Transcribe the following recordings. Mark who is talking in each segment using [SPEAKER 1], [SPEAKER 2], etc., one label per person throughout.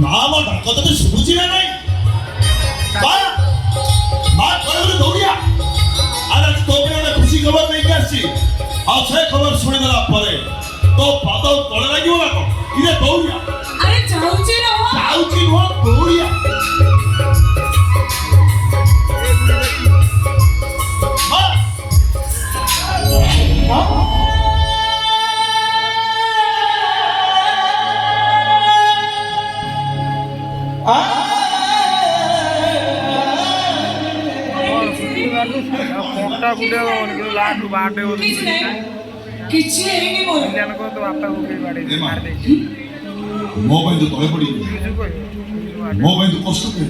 [SPEAKER 1] ମା ମୋ ଡାକ ତତେ ଶୁଭୁଛି ନା ନାଇଁ? ମା ମା ଥରେ ଦୌଡ଼ିଆ ଆରେ ତୋ ପାଇଁ ଗୋଟେ ଖୁସି ଖବର ନେଇକି ଆସିଛି। ଆଉ ସେ ଖବର ଶୁଣିଦେଲା ପରେ ତୋ ପାଦ ତଳେ ଲାଗିବ ନା କଣ? ଇରେ ଦୌଡ଼ିଆ।
[SPEAKER 2] ଆରେ ଯାଉଛି
[SPEAKER 1] ନୁହଁ ଦୌଡ଼ିଆ। ମୋ ପାଇଁ ତୁ ତଳେ ପଡ଼ି ମୋ ପାଇଁ ତୁ କଷ୍ଟ କରେ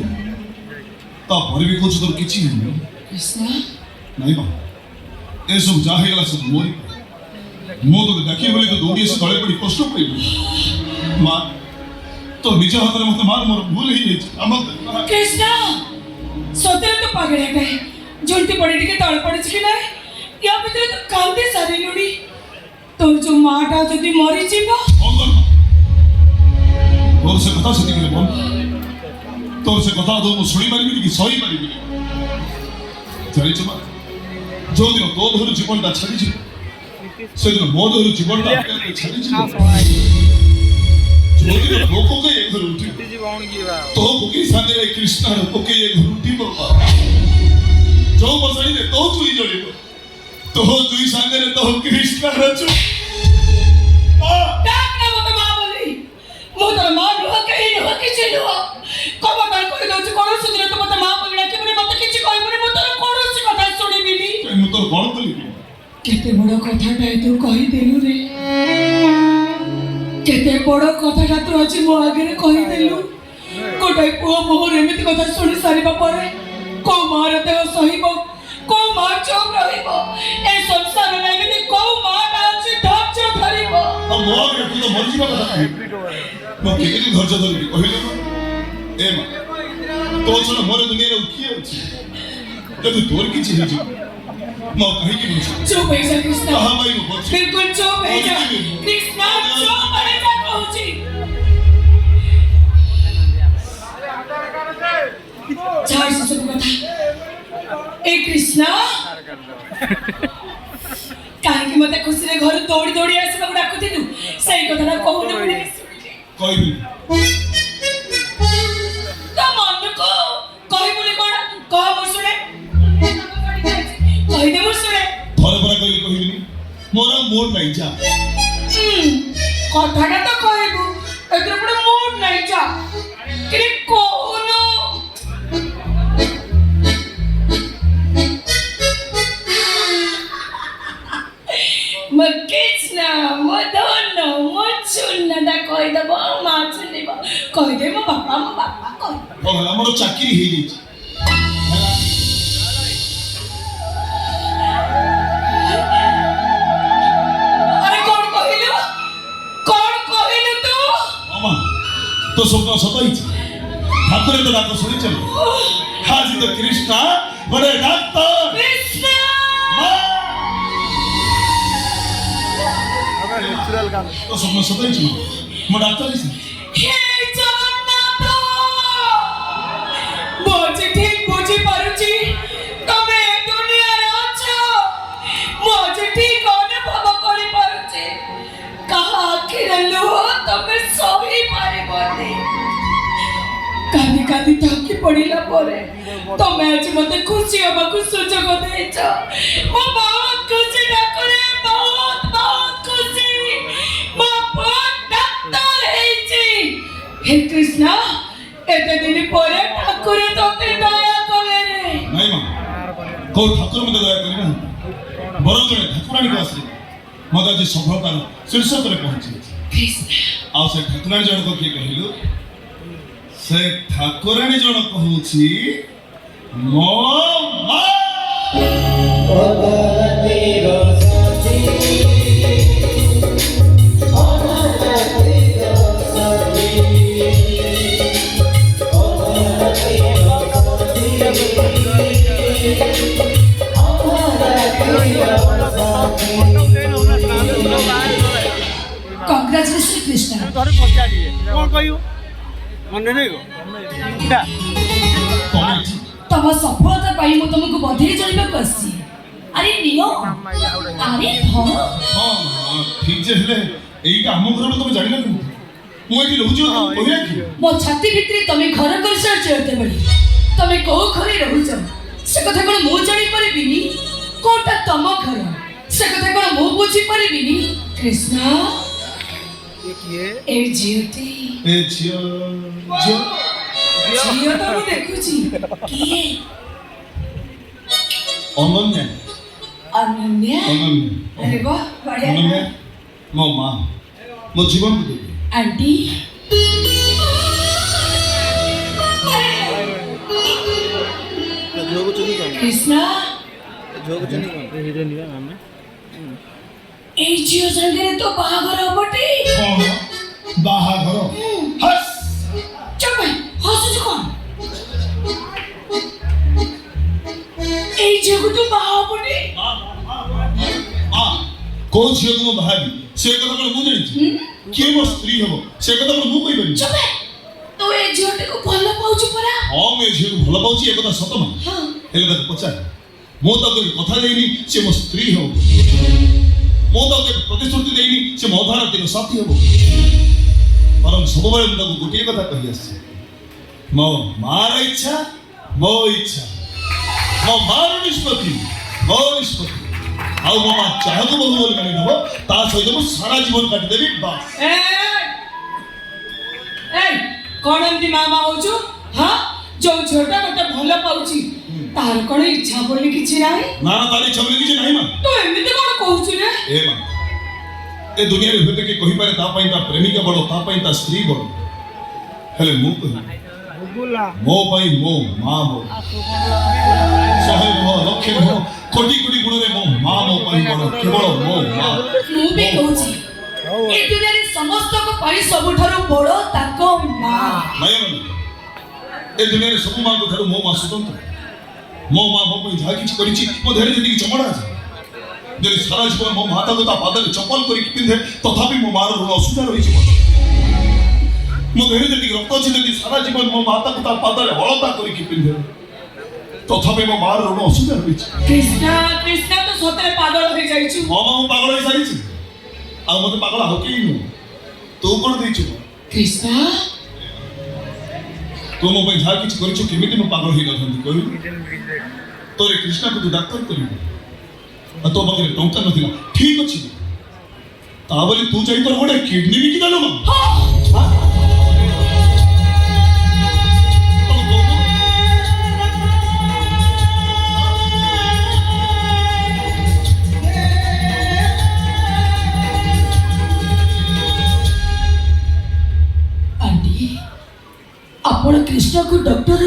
[SPEAKER 1] ତାପରେ ବି କହୁଛୁ ତୋର କିଛି ନାଇଁ ମା ଏସବୁ ଯାହା ହେଇଗଲା ସବୁ ମୋରି ମୁଁ ତୋତେ ଡାକିବି ବୋଲି ତୁ ଦୌଡ଼ି ଆସି ତଳେ ପଡ଼ି କଷ୍ଟ ପାଇବୁ। ମା ତୋ ନିଜ ହାତରେ ମତେ ମାର ମୋର ଭୁଲ ହେଇଯାଇଛି।
[SPEAKER 2] କୃଷ୍ଣ ସତରେ ତ ପାଗଳ है झुंटी पड़ी टिके तळ पड़छ कि ना या भितर तो कांदे सारिलुडी तोर जो माटा जदी मरि जीव
[SPEAKER 1] तोर से कथा सती के बोल तोर से कथा दो मु सुनी मारिबी कि सही मारिबी जानि छ जो दिन तो धर जीवन दा छाडी छी से दिन मो धर जीवन दा छाडी छी जो दिन लोको के एक घर उठी तो कोकी साने कृष्ण कोके एक घर उठी बाबा जो बसाई दे तो चुई जोड़िब तो दुई सागे रे तो कृष्ण रचु
[SPEAKER 2] डाक ना मत मां बोली मो तो मां नुह कहि नुह किछि नुह कब बार कोइ दउछ कोन सुदिन तो मत मां बोली कि मने मत किछि कहबनी मो तो कोन सी कथा सुनिबिनी
[SPEAKER 1] मु तो कोन बोली
[SPEAKER 2] केते बड़ कथाटा तू कहि देलु रे केते बड़ कथाटा तू आज मो आगे कहि देलु गोटाई पुओ मोहर एमिति कथा सुनि सारिबा परे को मार देह सहिबो को मार चोप रहिबो ए संसार में एमिति को मार आछि धैर्य धरिबो
[SPEAKER 1] हम मोर के तो मर जीवा कथा मो केते धैर्य धरिबी कहिलो ए मा तो छन मोर दुनिया रे उठी अछि जदि तोर किछि हे जी मो कहि कि
[SPEAKER 2] चुप हे जा कृष्ण
[SPEAKER 1] हां भाई मो
[SPEAKER 2] बिल्कुल चुप हे जा कृष्ण चुप हे जा कहूची छाड़ से सब कथा ए कृष्ण काहे कि मते खुशी रे घर दौड़ी दौड़ी आसीबा को डाकुथिलु सही कथाटा कहूने पड़े
[SPEAKER 1] कहबी
[SPEAKER 2] तो मन को कहि बोले कोन कह मो सुने कहि दे मो सुने
[SPEAKER 1] थोड़े बरा कहबी मोर मूड नहीं जा
[SPEAKER 2] कथाटा तो कहबू एकर पर मूड नहीं जा कि कोनो कृष्ण मदन मचुन दा कहि दबो मा सुनिबो कहि दे मो बापा कहि
[SPEAKER 1] ओ हमर चाकरी हे गेछ
[SPEAKER 2] अरे कोन कहिलु तू
[SPEAKER 1] मामा तो स्वप्न सताई छ ठाकुर तो डाक सुनि चल हाजी तो कृष्ण बड़े डॉक्टर
[SPEAKER 2] कृष्ण
[SPEAKER 3] नेचुरल गान
[SPEAKER 1] तो स्वप्न सताई छ मो डॉक्टर छी
[SPEAKER 2] हे जगन्नाथ बोझे ठीक बुझी पारुची तमे दुनिया रे अछो मोझे ठीक अनुभव करि पारुची कहा आखिर लो तमे सही पारे बोली कानी कानी थकी पड़िला परे तमे आज मते खुशी होबा को सुजोग देछ मो बहुत खुशी ठाकुरे बहुत खुशी मो बहुत डॉक्टर हेची हे कृष्ण एते दिन परे ठाकुरे तोते दया करे रे
[SPEAKER 1] नहीं मां को ठाकुर मते दया करी ना बरो जने ठाकुरानी को आसी मते जे सफलता शीर्ष करे पहुंची
[SPEAKER 2] कृष्ण
[SPEAKER 1] आ से ठाकुरानी जण को की कहिलु से ठाकुरानी जण कहूची मो मा भगवती रसती भगवती रसती
[SPEAKER 2] कांग्रेचुलेशन कृष्ण
[SPEAKER 3] तोरे पचारिए कोन कहियो ମନେ ନାହିଁ ଏଇଟା
[SPEAKER 1] ତମେ
[SPEAKER 2] ତମ ସଫଳତା ପାଇଁ ମୁଁ ତମକୁ ବଧେଇ ଜଣାଇବାକୁ ଆସିଛି। ଆରେ ନିଅ, ଆରେ ଧର।
[SPEAKER 1] ହଁ ଠିକ୍ ଯେ ହେଲେ ଏଇଟା ଆମ ଘର ବୋଲି ତମେ ଜାଣିଲ କେମିତି? ମୁଁ ଏଠି ରହୁଛି ବୋଲି କହିଲା କି?
[SPEAKER 2] ମୋ ଛାତି ଭିତରେ ତମେ ଘର କରିସାରିଛ ଯେତେବେଳେ ତମେ କୋଉ ଘରେ ରହୁଛ ସେ କଥା କଣ ମୁଁ ଜାଣିପାରିବିନି? କୋଉଟା ତମ ଘର ସେ କଥା କଣ ମୁଁ ବୁଝିପାରିବିନି? କୃଷ୍ଣ ଏ ଝିଅଟି
[SPEAKER 1] ଏ ଝିଅ ଝିଅ
[SPEAKER 2] ଝିଅ ତ ମୁଁ ଦେଖୁଛି କିଏ?
[SPEAKER 1] ଅନନ୍ୟା
[SPEAKER 2] ଅନନ୍ୟା।
[SPEAKER 1] ଅନନ୍ୟା
[SPEAKER 2] ଆରେ ବାহ, ବଢିଆ
[SPEAKER 1] ଅନନ୍ୟା
[SPEAKER 2] ନା।
[SPEAKER 1] ମୋ ମା ମୋ ଜୀବନକୁ ଦେବି।
[SPEAKER 2] ଆଣ୍ଟି
[SPEAKER 3] ଝିଅକୁ ଚିନି କଣ
[SPEAKER 2] କୃଷ୍ଣ
[SPEAKER 3] ଝିଅକୁ ଚିନି କଣ ହିରୋଇନ ବା ଆମେ
[SPEAKER 2] ଏଇ ଝିଅ ସାଙ୍ଗରେ ତ ବାହାଘର ହବଟି?
[SPEAKER 1] କଣ ବାହାଘର? ହସ୍
[SPEAKER 2] ଚୁପ ହସୁଛୁ କଣ? ଏଇ ଝିଅକୁ ତୁ ବାହା ହବଟି?
[SPEAKER 1] କୋଉ ଝିଅକୁ ମୁଁ ବାହାବି ସେ କଥା କଣ ମୁଁ ଜାଣିଛି? କିଏ ମୋ ସ୍ତ୍ରୀ ହବ ସେ କଥା କଣ ମୁଁ କହିପାରିବି?
[SPEAKER 2] ଚୁପ ତୁ ଏ ଝିଅଟିକୁ ଭଲ ପାଉଛୁ ପରା?
[SPEAKER 1] ହଁ ମୁଁ ଏ ଝିଅକୁ ଭଲ ପାଉଛି ଏ କଥା ସତ ମା।
[SPEAKER 2] ହଁ।
[SPEAKER 1] ହେଲେ ତାକୁ ପଚାର ମୁଁ ତାକୁ କେବେ କଥା ଦେଇନି ସେ ମୋ ସ୍ତ୍ରୀ ହବ। ମୁଁ ତାକୁ କେବେ ପ୍ରତିଶ୍ରୁତି ଦେଇନି ସେ ମୋ ଅଧାରାତିର ସାଥୀ ହବ। ବରଂ ସବୁବେଳେ ମୁଁ ତାକୁ ଗୋଟିଏ କଥା କହି ଆସିଛି, ମୋ ମାର ଇଚ୍ଛା ମୋ ଇଚ୍ଛା, ମୋ ମାର ନିଷ୍ପତ୍ତି ମୋ ନିଷ୍ପତ୍ତି। ଆଉ ମୋ ମା ଯାହାକୁ ବହୁ ବୋଲି ମାନି ନେବ ତା ସହିତ ମୁଁ ସାରା ଜୀବନ କାଟିଦେବି ବାସ୍।
[SPEAKER 2] ଏଇ କଣ ଏମିତି ମା ହଉଛୁ? ହଁ, ଯୋଉ ଝିଅଟା ମତେ ଭଲ ପାଉଛି ତାର କଣ ଇଚ୍ଛା ବୋଲି କିଛି ନାହିଁ?
[SPEAKER 1] ନା ନା ତାର ଇଚ୍ଛା ବୋଲି କିଛି ନାହିଁ ମା।
[SPEAKER 2] ତୁ ଏମିତି କଣ କହୁଛୁ ରେ?
[SPEAKER 1] ଏ ମା ଏ ଦୁନିଆରେ ହୁଏତ କିଏ କହିପାରେ ତା ପାଇଁ ତା ପ୍ରେମିକା ବଡ଼ ତା ପାଇଁ ତା ସ୍ତ୍ରୀ ବଡ଼, ହେଲେ ମୁଁ କହିବି ମୋ ପାଇଁ ମୋ ମା ବଡ଼। ଶହେ ନୁହଁ ଲକ୍ଷେ ନୁହଁ କୋଟି କୋଟି ଗୁଣରେ ମୋ ମା ମୋ ପାଇଁ ବଡ଼, କେବଳ ମୋ ମା।
[SPEAKER 2] ମୁଁ ବି କହୁଛି ଏ ଦୁନିଆରେ ସମସ୍ତଙ୍କ ପାଇଁ ସବୁଠାରୁ ବଡ଼ ତାଙ୍କ ମା।
[SPEAKER 1] ନାଇଁ ଏ ଦୁନିଆରେ ସବୁ ମାଙ୍କ ଠାରୁ ମୋ ମା ସ୍ୱତନ୍ତ୍ର। ମୋ ମା ମୋ ପାଇଁ ଯାହା କିଛି କରିଛି ମୋ ଦେହରେ ଯେତିକି ଚମଡ଼ା ଅଛି, ଯଦି ସାରା ଜୀବନ ମୋ ମାତାକୁ ତା ପାଦରେ ଚପଲ କରିକି ପିନ୍ଧେ ତଥାପି ମୋ ମାର ଋଣ ଅସୁବିଧା ରହିଯିବ। ମୋ ଦେହରେ ଯେତିକି ରକ୍ତ ଅଛି ଯଦି ସାରା ଜୀବନ ମୋ ମାତାକୁ ତା ପାଦରେ ଅଳତା କରିକି ପିନ୍ଧେ ତଥାପି ମୋ ମାର ଋଣ ଅସୁବିଧା ରହିଛି।
[SPEAKER 2] କୃଷ୍ଣ କୃଷ୍ଣ ତୁ ସତରେ ପାଗଳ ହେଇଯାଇଛୁ।
[SPEAKER 1] ହଁ ମା ମୁଁ ପାଗଳ ହେଇସାରିଛି। ଆଉ ମତେ ପାଗଳ ଆଉ କେହି ନୁହଁ, ତୁ କଣ ଦେଇଛୁ?
[SPEAKER 2] କୃଷ୍ଣ
[SPEAKER 1] ତୁ ମୋ ପାଇଁ ଯାହା କିଛି କରିଛୁ କେମିତି ମୁଁ ପାଗଳ ହେଇନଥାନ୍ତି କହିଲୁ? ତୋରେ କୃଷ୍ଣକୁ ତୁ ଡାକ୍ତର କରିବୁ ଆଉ ତୋ ପାଖରେ ଟଙ୍କା ନଥିଲା, ଠିକ ଅଛି ତା ବୋଲି ତୁ ଯାଇ ତୋର ଗୋଟେ କିଡନୀ ବିକି ଦେଲୁ ମା।
[SPEAKER 2] ଆଣ୍ଟି ଆପଣ କୃଷ୍ଣକୁ ଡକ୍ଟର